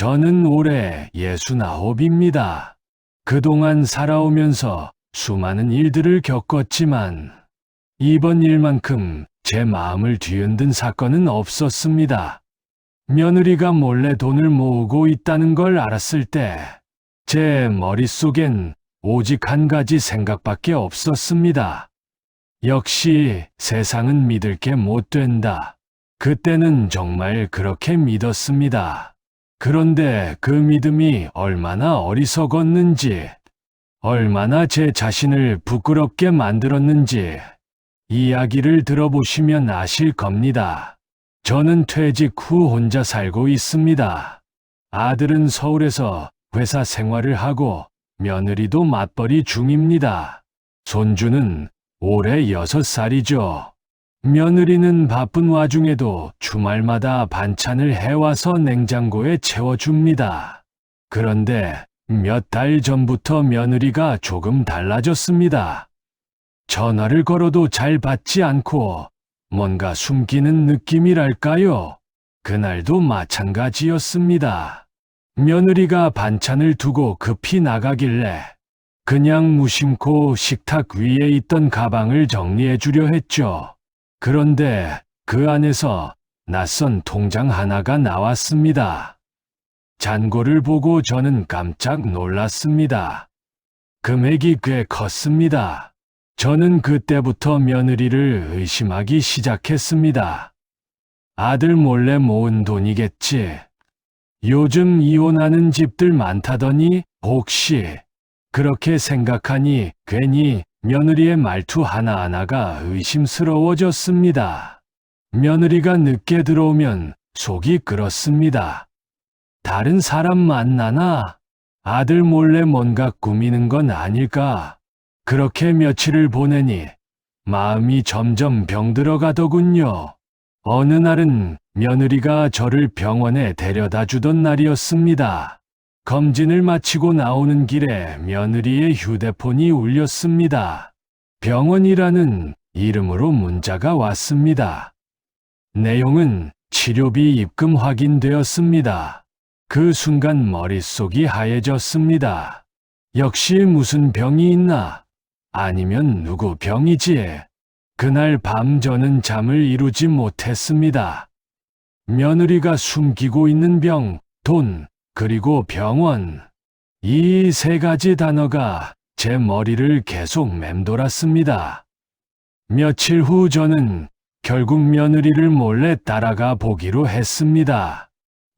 저는 올해 69입니다. 그동안 살아오면서 수많은 일들을 겪었지만 이번 일만큼 제 마음을 뒤흔든 사건은 없었습니다. 며느리가 몰래 돈을 모으고 있다는 걸 알았을 때 제 머릿속엔 오직 한 가지 생각밖에 없었습니다. 역시 세상은 믿을 게 못 된다. 그때는 정말 그렇게 믿었습니다. 그런데 그 믿음이 얼마나 어리석었는지, 얼마나 제 자신을 부끄럽게 만들었는지 이야기를 들어보시면 아실 겁니다. 저는 퇴직 후 혼자 살고 있습니다. 아들은 서울에서 회사 생활을 하고 며느리도 맞벌이 중입니다. 손주는 올해 6살이죠. 며느리는 바쁜 와중에도 주말마다 반찬을 해와서 냉장고에 채워줍니다. 그런데 몇 달 전부터 며느리가 조금 달라졌습니다. 전화를 걸어도 잘 받지 않고 뭔가 숨기는 느낌이랄까요? 그날도 마찬가지였습니다. 며느리가 반찬을 두고 급히 나가길래 그냥 무심코 식탁 위에 있던 가방을 정리해 주려 했죠. 그런데 그 안에서 낯선 통장 하나가 나왔습니다. 잔고를 보고 저는 깜짝 놀랐습니다. 금액이 꽤 컸습니다. 저는 그때부터 며느리를 의심하기 시작했습니다. 아들 몰래 모은 돈이겠지. 요즘 이혼하는 집들 많다더니 혹시 그렇게 생각하니 괜히 며느리의 말투 하나하나가 의심스러워졌습니다. 며느리가 늦게 들어오면 속이 끓었습니다. 다른 사람 만나나? 아들 몰래 뭔가 꾸미는 건 아닐까? 그렇게 며칠을 보내니 마음이 점점 병들어 가더군요. 어느 날은 며느리가 저를 병원에 데려다 주던 날이었습니다. 검진을 마치고 나오는 길에 며느리의 휴대폰이 울렸습니다. 병원이라는 이름으로 문자가 왔습니다. 내용은 치료비 입금 확인되었습니다. 그 순간 머릿속이 하얘졌습니다. 역시 무슨 병이 있나? 아니면 누구 병이지? 그날 밤 저는 잠을 이루지 못했습니다. 며느리가 숨기고 있는 병, 돈, 그리고 병원. 이 세 가지 단어가 제 머리를 계속 맴돌았습니다. 며칠 후 저는 결국 며느리를 몰래 따라가 보기로 했습니다.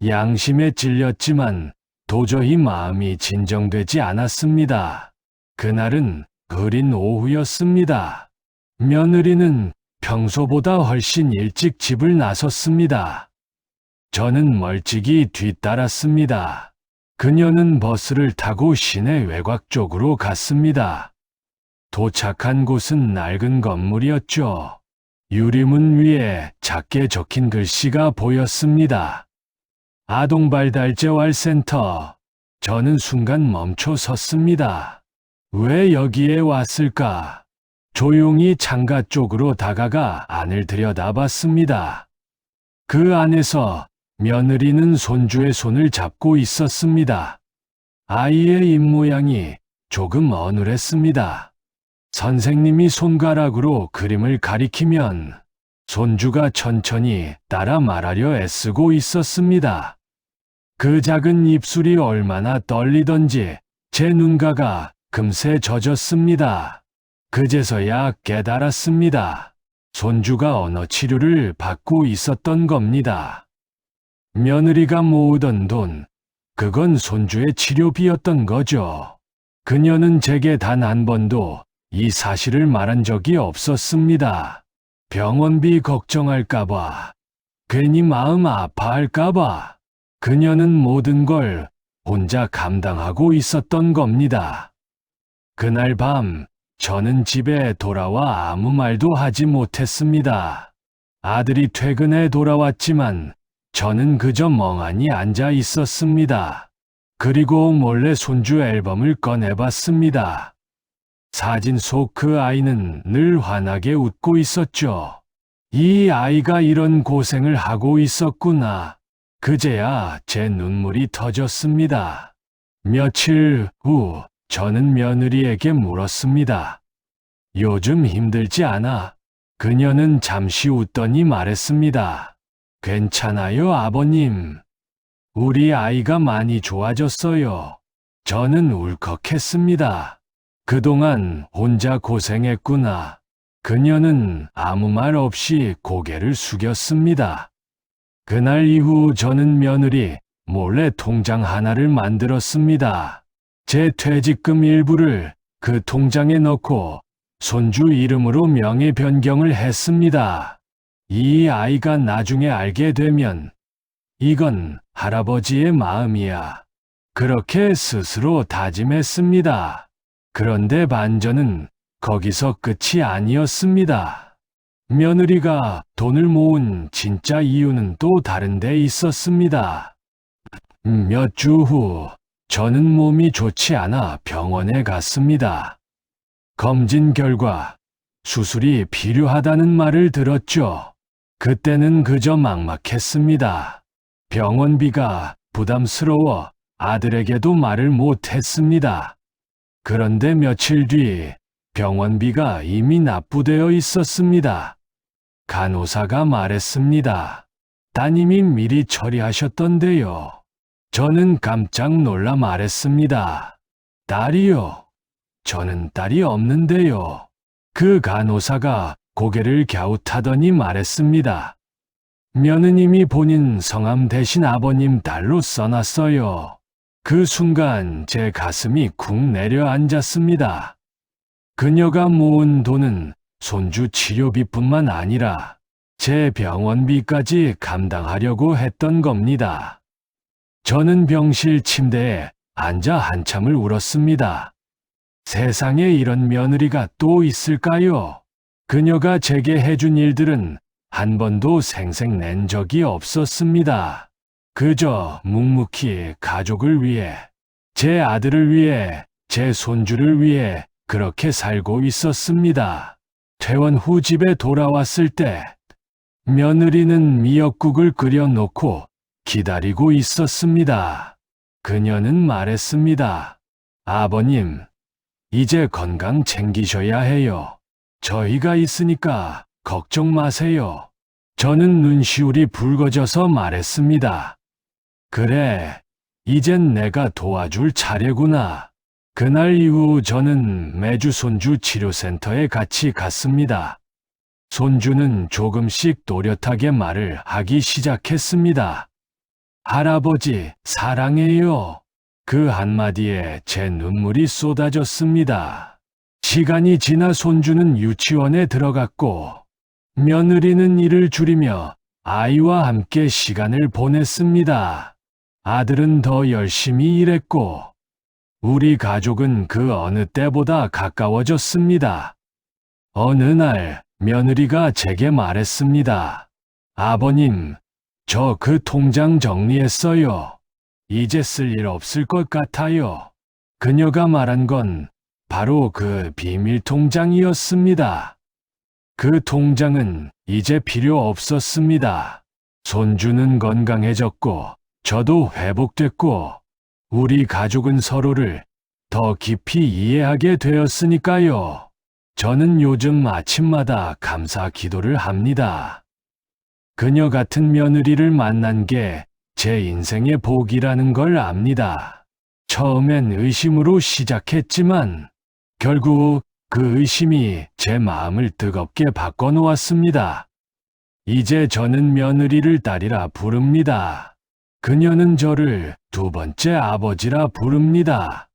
양심에 찔렸지만 도저히 마음이 진정되지 않았습니다. 그날은 흐린 오후였습니다. 며느리는 평소보다 훨씬 일찍 집을 나섰습니다. 저는 멀찍이 뒤따랐습니다. 그녀는 버스를 타고 시내 외곽 쪽으로 갔습니다. 도착한 곳은 낡은 건물이었죠. 유리문 위에 작게 적힌 글씨가 보였습니다. 아동발달재활센터. 저는 순간 멈춰 섰습니다. 왜 여기에 왔을까? 조용히 창가 쪽으로 다가가 안을 들여다봤습니다. 그 안에서 며느리는 손주의 손을 잡고 있었습니다. 아이의 입모양이 조금 어눌했습니다. 선생님이 손가락으로 그림을 가리키면 손주가 천천히 따라 말하려 애쓰고 있었습니다. 그 작은 입술이 얼마나 떨리던지 제 눈가가 금세 젖었습니다. 그제서야 깨달았습니다. 손주가 언어 치료를 받고 있었던 겁니다. 며느리가 모으던 돈, 그건 손주의 치료비였던 거죠. 그녀는 제게 단 한 번도 이 사실을 말한 적이 없었습니다. 병원비 걱정할까봐, 괜히 마음 아파할까봐, 그녀는 모든 걸 혼자 감당하고 있었던 겁니다. 그날 밤, 저는 집에 돌아와 아무 말도 하지 못했습니다. 아들이 퇴근해 돌아왔지만 저는 그저 멍하니 앉아 있었습니다. 그리고 몰래 손주 앨범을 꺼내봤습니다. 사진 속 그 아이는 늘 환하게 웃고 있었죠. 이 아이가 이런 고생을 하고 있었구나. 그제야 제 눈물이 터졌습니다. 며칠 후 저는 며느리에게 물었습니다. 요즘 힘들지 않아? 그녀는 잠시 웃더니 말했습니다. 괜찮아요, 아버님. 우리 아이가 많이 좋아졌어요. 저는 울컥했습니다. 그동안 혼자 고생했구나. 그녀는 아무 말 없이 고개를 숙였습니다. 그날 이후 저는 며느리 몰래 통장 하나를 만들었습니다. 제 퇴직금 일부를 그 통장에 넣고 손주 이름으로 명의 변경을 했습니다. 이 아이가 나중에 알게 되면 이건 할아버지의 마음이야. 그렇게 스스로 다짐했습니다. 그런데 반전은 거기서 끝이 아니었습니다. 며느리가 돈을 모은 진짜 이유는 또 다른 데 있었습니다. 몇 주 후 저는 몸이 좋지 않아 병원에 갔습니다. 검진 결과 수술이 필요하다는 말을 들었죠. 그때는 그저 막막했습니다. 병원비가 부담스러워 아들에게도 말을 못했습니다. 그런데 며칠 뒤 병원비가 이미 납부되어 있었습니다. 간호사가 말했습니다. 따님이 미리 처리하셨던데요. 저는 깜짝 놀라 말했습니다. 딸이요? 저는 딸이 없는데요. 그 간호사가 고개를 갸웃하더니 말했습니다. 며느님이 본인 성함 대신 아버님 딸로 써놨어요. 그 순간 제 가슴이 쿵 내려앉았습니다. 그녀가 모은 돈은 손주 치료비뿐만 아니라 제 병원비까지 감당하려고 했던 겁니다. 저는 병실 침대에 앉아 한참을 울었습니다. 세상에 이런 며느리가 또 있을까요? 그녀가 제게 해준 일들은 한 번도 생색낸 적이 없었습니다. 그저 묵묵히 가족을 위해, 제 아들을 위해, 제 손주를 위해 그렇게 살고 있었습니다. 퇴원 후 집에 돌아왔을 때 며느리는 미역국을 끓여놓고 기다리고 있었습니다. 그녀는 말했습니다. 아버님, 이제 건강 챙기셔야 해요. 저희가 있으니까 걱정 마세요. 저는 눈시울이 붉어져서 말했습니다. 그래, 이젠 내가 도와줄 차례구나. 그날 이후 저는 매주 손주 치료센터에 같이 갔습니다. 손주는 조금씩 또렷하게 말을 하기 시작했습니다. 할아버지, 사랑해요. 그 한마디에 제 눈물이 쏟아졌습니다. 시간이 지나 손주는 유치원에 들어갔고, 며느리는 일을 줄이며 아이와 함께 시간을 보냈습니다. 아들은 더 열심히 일했고, 우리 가족은 그 어느 때보다 가까워졌습니다. 어느 날 며느리가 제게 말했습니다. 아버님, 저 그 통장 정리했어요. 이제 쓸 일 없을 것 같아요. 그녀가 말한 건 바로 그 비밀 통장이었습니다. 그 통장은 이제 필요 없었습니다. 손주는 건강해졌고, 저도 회복됐고, 우리 가족은 서로를 더 깊이 이해하게 되었으니까요. 저는 요즘 아침마다 감사 기도를 합니다. 그녀 같은 며느리를 만난 게 제 인생의 복이라는 걸 압니다. 처음엔 의심으로 시작했지만 결국 그 의심이 제 마음을 뜨겁게 바꿔놓았습니다. 이제 저는 며느리를 딸이라 부릅니다. 그녀는 저를 두 번째 아버지라 부릅니다.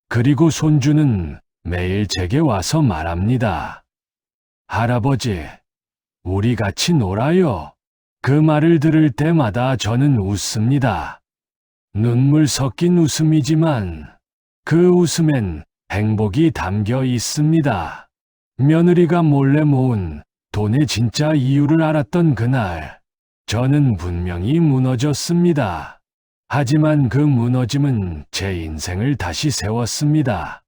그리고 손주는 매일 제게 와서 말합니다. 할아버지, 우리 같이 놀아요. 그 말을 들을 때마다 저는 웃습니다. 눈물 섞인 웃음이지만 그 웃음엔 행복이 담겨 있습니다. 며느리가 몰래 모은 돈의 진짜 이유를 알았던 그날, 저는 분명히 무너졌습니다. 하지만 그 무너짐은 제 인생을 다시 세웠습니다.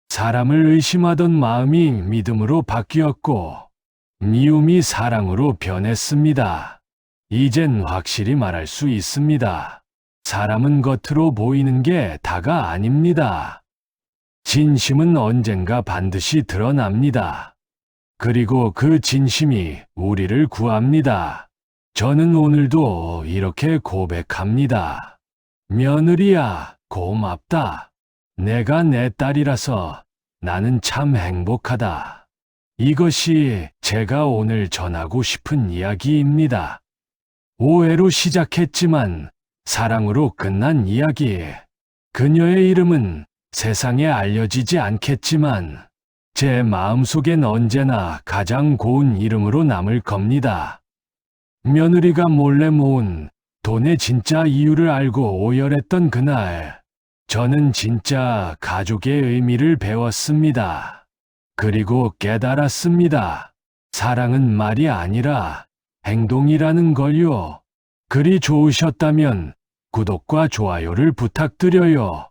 사람을 의심하던 마음이 믿음으로 바뀌었고, 미움이 사랑으로 변했습니다. 이젠 확실히 말할 수 있습니다. 사람은 겉으로 보이는 게 다가 아닙니다. 진심은 언젠가 반드시 드러납니다. 그리고 그 진심이 우리를 구합니다. 저는 오늘도 이렇게 고백합니다. 며느리야, 고맙다. 내가 내 딸이라서 나는 참 행복하다. 이것이 제가 오늘 전하고 싶은 이야기입니다. 오해로 시작했지만 사랑으로 끝난 이야기. 그녀의 이름은 세상에 알려지지 않겠지만 제 마음속엔 언제나 가장 고운 이름으로 남을 겁니다. 며느리가 몰래 모은 돈의 진짜 이유를 알고 오열했던 그날, 저는 진짜 가족의 의미를 배웠습니다. 그리고 깨달았습니다. 사랑은 말이 아니라 행동이라는 걸요. 글이 좋으셨다면 구독과 좋아요를 부탁드려요.